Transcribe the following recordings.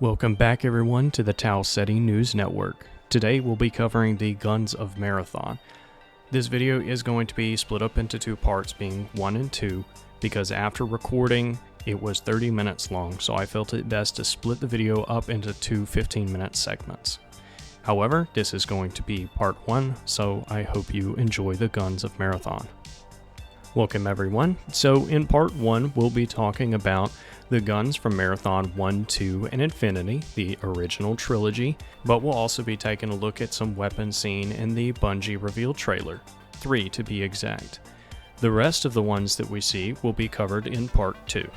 Welcome back everyone to the Tau Ceti News Network. Today we'll be covering the Guns of Marathon. This video is going to be split up into two parts, being 1 and 2, because after recording it was 30 minutes long, so I felt it best to split the video up into two 15-minute segments. However, this is going to be part 1, so I hope you enjoy the Guns of Marathon. Welcome everyone. So in part 1 we'll be talking about the guns from Marathon 1, 2, and Infinity, the original trilogy, but we'll also be taking a look at some weapons seen in the Bungie reveal trailer, 3 to be exact. The rest of the ones that we see will be covered in part 2.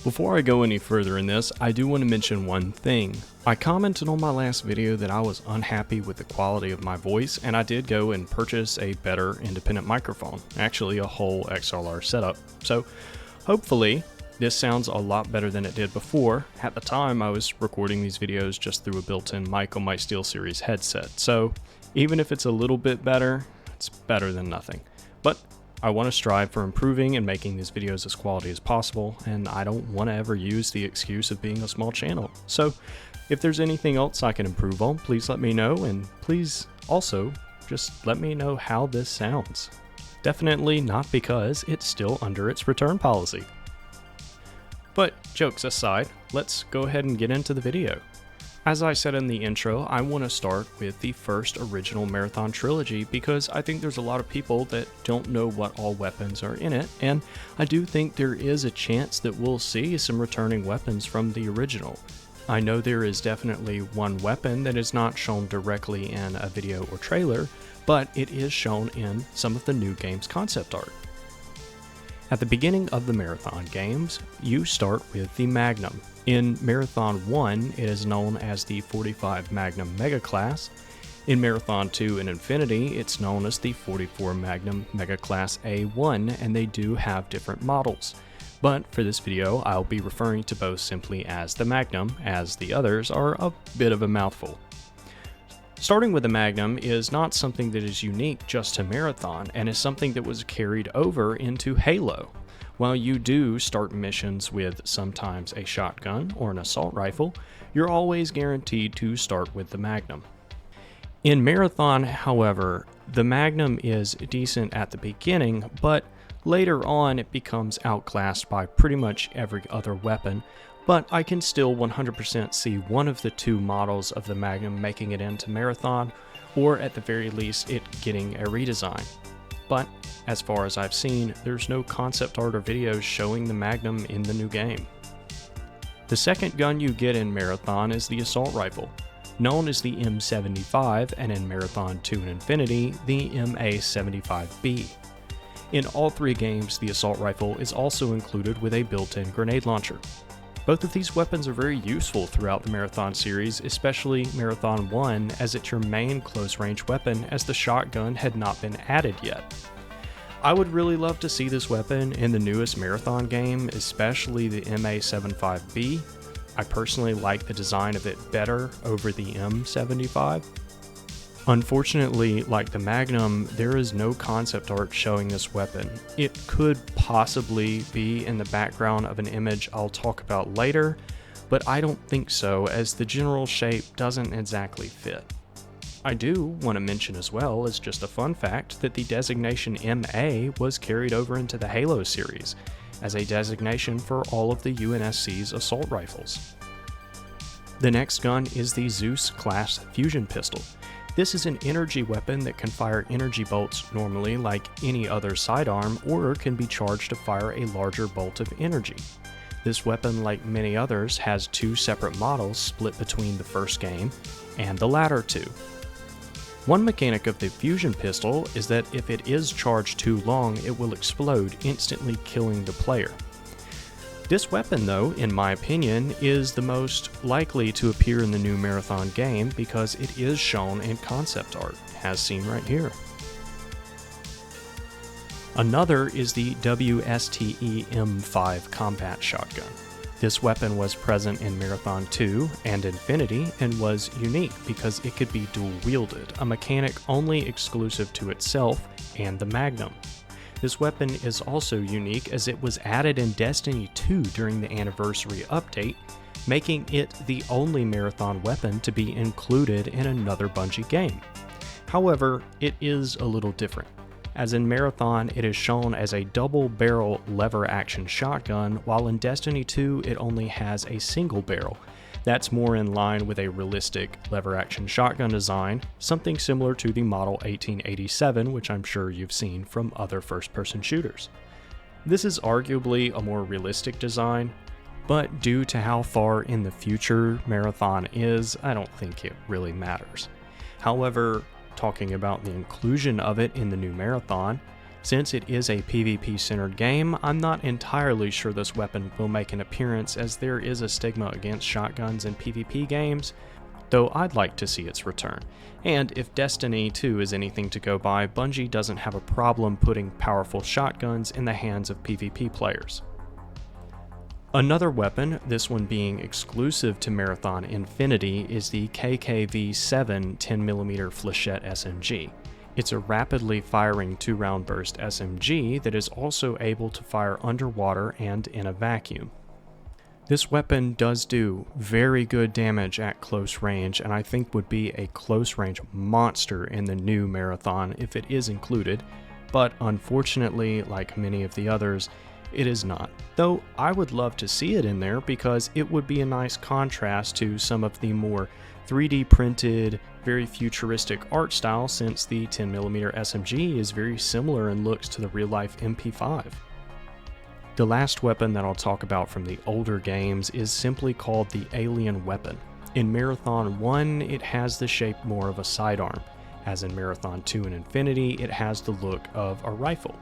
Before I go any further in this, I do want to mention one thing. I commented on my last video that I was unhappy with the quality of my voice, and I did go and purchase a better independent microphone, actually a whole XLR setup. So hopefully this sounds a lot better than it did before. At the time I was recording these videos just through a built-in mic on my SteelSeries headset, so even if it's a little bit better, it's better than nothing. But I want to strive for improving and making these videos as quality as possible, and I don't want to ever use the excuse of being a small channel. So if there's anything else I can improve on, please let me know, and please also just let me know how this sounds. Definitely not because it's still under its return policy. But jokes aside, let's go ahead and get into the video. As I said in the intro, I want to start with the first original Marathon trilogy because I think there's a lot of people that don't know what all weapons are in it, and I do think there is a chance that we'll see some returning weapons from the original. I know there is definitely one weapon that is not shown directly in a video or trailer, but it is shown in some of the new game's concept art. At the beginning of the Marathon games, you start with the Magnum. In Marathon 1, it is known as the 45 Magnum Mega Class. In Marathon 2 and Infinity, it's known as the 44 Magnum Mega Class A1, and they do have different models. But for this video, I'll be referring to both simply as the Magnum, as the others are a bit of a mouthful. Starting with the Magnum is not something that is unique just to Marathon, and is something that was carried over into Halo. While you do start missions with sometimes a shotgun or an assault rifle, you're always guaranteed to start with the Magnum. In Marathon, however, the Magnum is decent at the beginning, but later on it becomes outclassed by pretty much every other weapon, but I can still 100% see one of the two models of the Magnum making it into Marathon, or at the very least it getting a redesign. But as far as I've seen, there's no concept art or videos showing the Magnum in the new game. The second gun you get in Marathon is the assault rifle, known as the M75, and in Marathon 2 and Infinity, the MA75B. In all three games, the assault rifle is also included with a built-in grenade launcher. Both of these weapons are very useful throughout the Marathon series, especially Marathon 1, as it's your main close-range weapon, as the shotgun had not been added yet. I would really love to see this weapon in the newest Marathon game, especially the MA75B. I personally like the design of it better over the M75. Unfortunately, like the Magnum, there is no concept art showing this weapon. It could possibly be in the background of an image I'll talk about later, but I don't think so, as the general shape doesn't exactly fit. I do want to mention as well, as just a fun fact, that the designation MA was carried over into the Halo series, as a designation for all of the UNSC's assault rifles. The next gun is the Zeus class fusion pistol. This is an energy weapon that can fire energy bolts normally like any other sidearm, or can be charged to fire a larger bolt of energy. This weapon, like many others, has two separate models split between the first game and the latter two. One mechanic of the fusion pistol is that if it is charged too long, it will explode, instantly killing the player. This weapon, though, in my opinion, is the most likely to appear in the new Marathon game because it is shown in concept art, as seen right here. Another is the WSTE-M5 Combat Shotgun. This weapon was present in Marathon 2 and Infinity and was unique because it could be dual-wielded, a mechanic only exclusive to itself and the Magnum. This weapon is also unique as it was added in Destiny 2 during the anniversary update, making it the only Marathon weapon to be included in another Bungie game. However, it is a little different, as in Marathon it is shown as a double-barrel lever-action shotgun, while in Destiny 2 it only has a single barrel. That's more in line with a realistic lever-action shotgun design, something similar to the Model 1887, which I'm sure you've seen from other first-person shooters. This is arguably a more realistic design, but due to how far in the future Marathon is, I don't think it really matters. However, talking about the inclusion of it in the new Marathon, since it is a PvP-centered game, I'm not entirely sure this weapon will make an appearance, as there is a stigma against shotguns in PvP games, though I'd like to see its return. And if Destiny 2 is anything to go by, Bungie doesn't have a problem putting powerful shotguns in the hands of PvP players. Another weapon, this one being exclusive to Marathon Infinity, is the KKV-7 10mm Flechette SMG. It's a rapidly firing 2-round burst SMG that is also able to fire underwater and in a vacuum. This weapon does do very good damage at close range, and I think would be a close range monster in the new Marathon if it is included, but unfortunately, like many of the others, it is not. Though I would love to see it in there because it would be a nice contrast to some of the more 3D printed, very futuristic art style, since the 10mm SMG is very similar in looks to the real-life MP5. The last weapon that I'll talk about from the older games is simply called the Alien Weapon. In Marathon 1, it has the shape more of a sidearm, as in Marathon 2 and Infinity, it has the look of a rifle.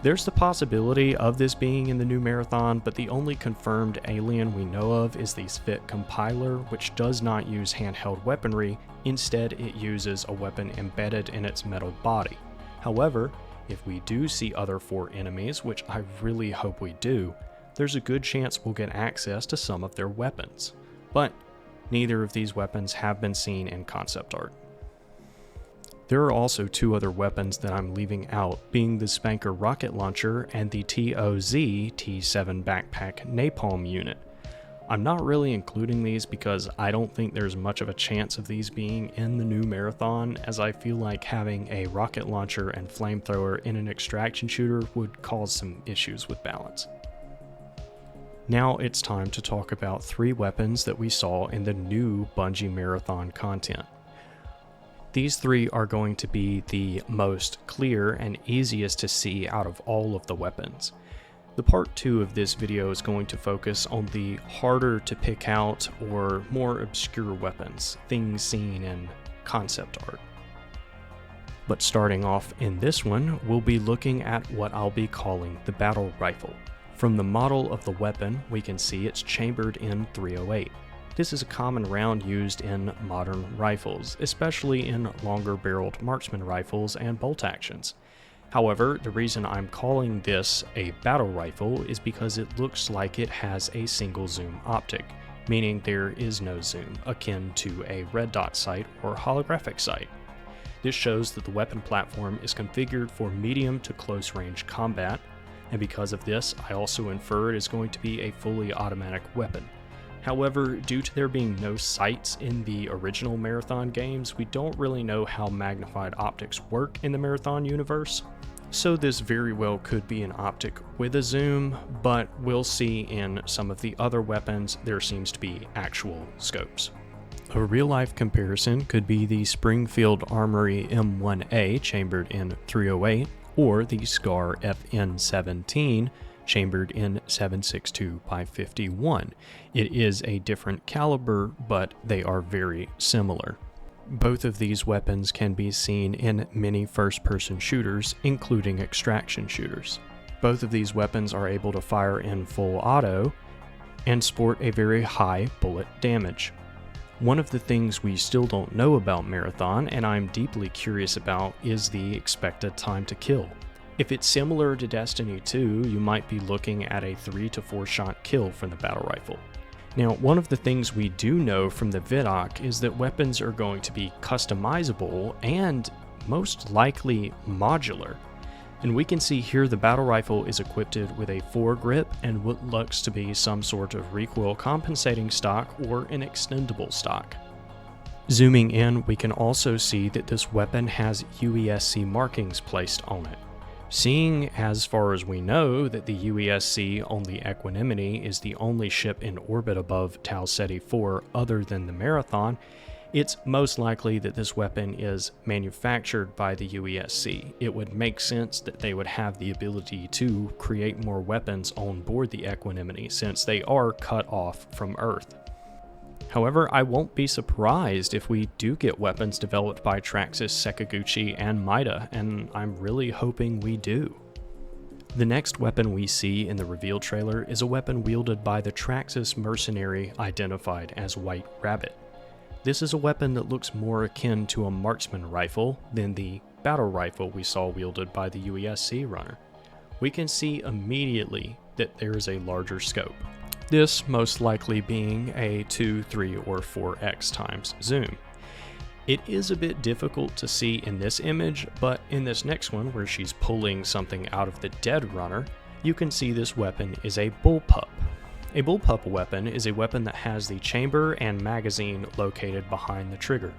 There's the possibility of this being in the new Marathon, but the only confirmed alien we know of is the Spit compiler, which does not use handheld weaponry. Instead, it uses a weapon embedded in its metal body. However, if we do see other 4 enemies, which I really hope we do, there's a good chance we'll get access to some of their weapons. But neither of these weapons have been seen in concept art. There are also 2 other weapons that I'm leaving out, being the Spanker rocket launcher and the TOZ T7 backpack napalm unit. I'm not really including these because I don't think there's much of a chance of these being in the new Marathon, as I feel like having a rocket launcher and flamethrower in an extraction shooter would cause some issues with balance. Now it's time to talk about 3 weapons that we saw in the new Bungie Marathon content. These 3 are going to be the most clear and easiest to see out of all of the weapons. The part 2 of this video is going to focus on the harder to pick out or more obscure weapons, things seen in concept art. But starting off in this one, we'll be looking at what I'll be calling the battle rifle. From the model of the weapon, we can see it's chambered in .308. This is a common round used in modern rifles, especially in longer-barreled marksman rifles and bolt actions. However, the reason I'm calling this a battle rifle is because it looks like it has a single zoom optic, meaning there is no zoom, akin to a red dot sight or holographic sight. This shows that the weapon platform is configured for medium to close range combat, and because of this, I also infer it is going to be a fully automatic weapon. However, due to there being no sights in the original Marathon games, we don't really know how magnified optics work in the Marathon universe, so this very well could be an optic with a zoom, but we'll see in some of the other weapons there seems to be actual scopes. A real-life comparison could be the Springfield Armory M1A chambered in .308, or the SCAR FN-17 chambered in .762 by .51. It is a different caliber, but they are very similar. Both of these weapons can be seen in many first-person shooters, including extraction shooters. Both of these weapons are able to fire in full auto and sport a very high bullet damage. One of the things we still don't know about Marathon, and I'm deeply curious about, is the expected time to kill. If it's similar to Destiny 2, you might be looking at a 3 to 4 shot kill from the battle rifle. Now, one of the things we do know from the vidoc is that weapons are going to be customizable and most likely modular. And we can see here the battle rifle is equipped with a foregrip and what looks to be some sort of recoil compensating stock or an extendable stock. Zooming in, we can also see that this weapon has UESC markings placed on it. Seeing as far as we know that the UESC on the Equanimity is the only ship in orbit above Tau Ceti 4 other than the Marathon, it's most likely that this weapon is manufactured by the UESC. It would make sense that they would have the ability to create more weapons on board the Equanimity since they are cut off from Earth. However, I won't be surprised if we do get weapons developed by Traxxas, Sakaguchi, and Mida, and I'm really hoping we do. The next weapon we see in the reveal trailer is a weapon wielded by the Traxxas mercenary identified as White Rabbit. This is a weapon that looks more akin to a Marksman Rifle than the battle rifle we saw wielded by the UESC runner. We can see immediately that there is a larger scope. This most likely being a 2, 3, or 4x times zoom. It is a bit difficult to see in this image, but in this next one where she's pulling something out of the dead runner, you can see this weapon is a bullpup. A bullpup weapon is a weapon that has the chamber and magazine located behind the trigger.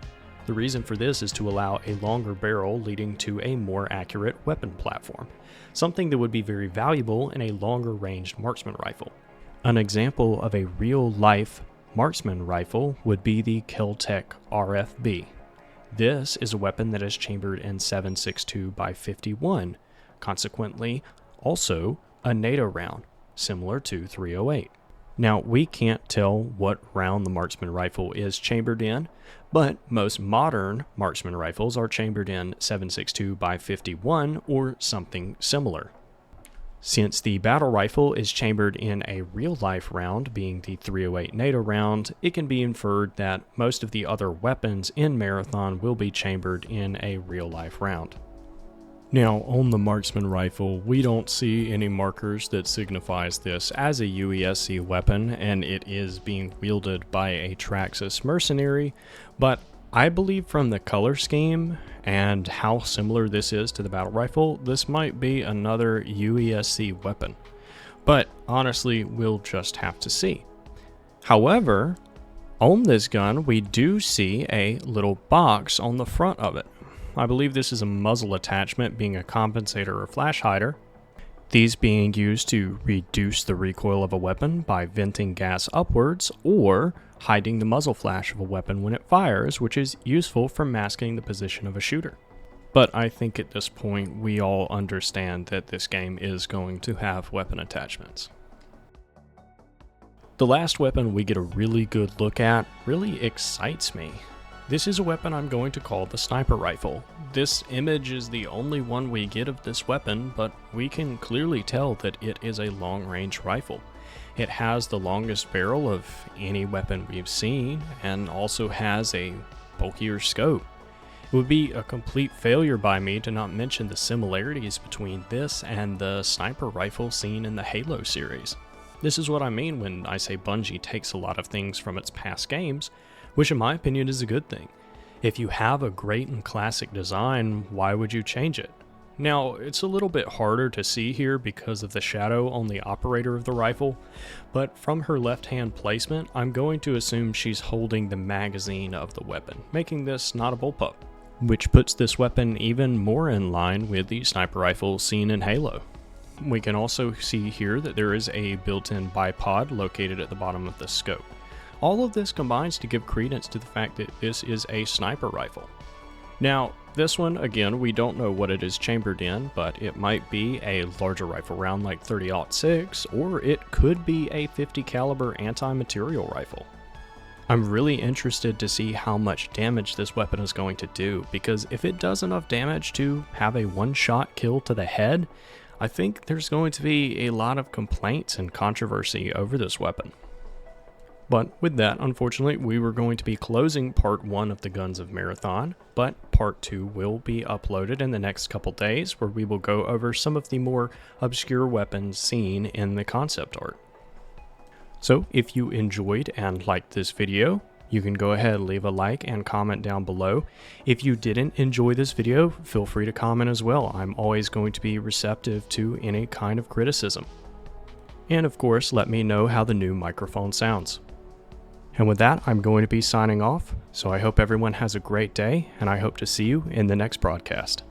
The reason for this is to allow a longer barrel leading to a more accurate weapon platform, something that would be very valuable in a longer ranged marksman rifle. An example of a real-life marksman rifle would be the Kel-Tec RFB. This is a weapon that is chambered in 7.62x51, consequently also a NATO round, similar to 308. Now, we can't tell what round the marksman rifle is chambered in, but most modern marksman rifles are chambered in 7.62x51 or something similar. Since the battle rifle is chambered in a real-life round, being the 308 NATO round, it can be inferred that most of the other weapons in Marathon will be chambered in a real-life round. Now, on the Marksman Rifle, we don't see any markers that signifies this as a UESC weapon, and it is being wielded by a Traxxas mercenary, but I believe from the color scheme and how similar this is to the battle rifle, this might be another UESC weapon. But honestly, we'll just have to see. However, on this gun, we do see a little box on the front of it. I believe this is a muzzle attachment, being a compensator or flash hider. These being used to reduce the recoil of a weapon by venting gas upwards or hiding the muzzle flash of a weapon when it fires, which is useful for masking the position of a shooter. But I think at this point we all understand that this game is going to have weapon attachments. The last weapon we get a really good look at really excites me. This is a weapon I'm going to call the sniper rifle. This image is the only one we get of this weapon, but we can clearly tell that it is a long-range rifle. It has the longest barrel of any weapon we've seen, and also has a bulkier scope. It would be a complete failure by me to not mention the similarities between this and the sniper rifle seen in the Halo series. This is what I mean when I say Bungie takes a lot of things from its past games, which in my opinion is a good thing. If you have a great and classic design, why would you change it? Now, it's a little bit harder to see here because of the shadow on the operator of the rifle, but from her left-hand placement, I'm going to assume she's holding the magazine of the weapon, making this not a bullpup, which puts this weapon even more in line with the sniper rifle seen in Halo. We can also see here that there is a built-in bipod located at the bottom of the scope. All of this combines to give credence to the fact that this is a sniper rifle. Now, this one, again, we don't know what it is chambered in, but it might be a larger rifle round like 30-06, or it could be a 50 caliber anti-material rifle. I'm really interested to see how much damage this weapon is going to do, because if it does enough damage to have a one-shot kill to the head, I think there's going to be a lot of complaints and controversy over this weapon. But with that, unfortunately, we were going to be closing part 1 of the Guns of Marathon, but part 2 will be uploaded in the next couple days, where we will go over some of the more obscure weapons seen in the concept art. So if you enjoyed and liked this video, you can go ahead and leave a like and comment down below. If you didn't enjoy this video, feel free to comment as well. I'm always going to be receptive to any kind of criticism. And of course, let me know how the new microphone sounds. And with that, I'm going to be signing off, so I hope everyone has a great day, and I hope to see you in the next broadcast.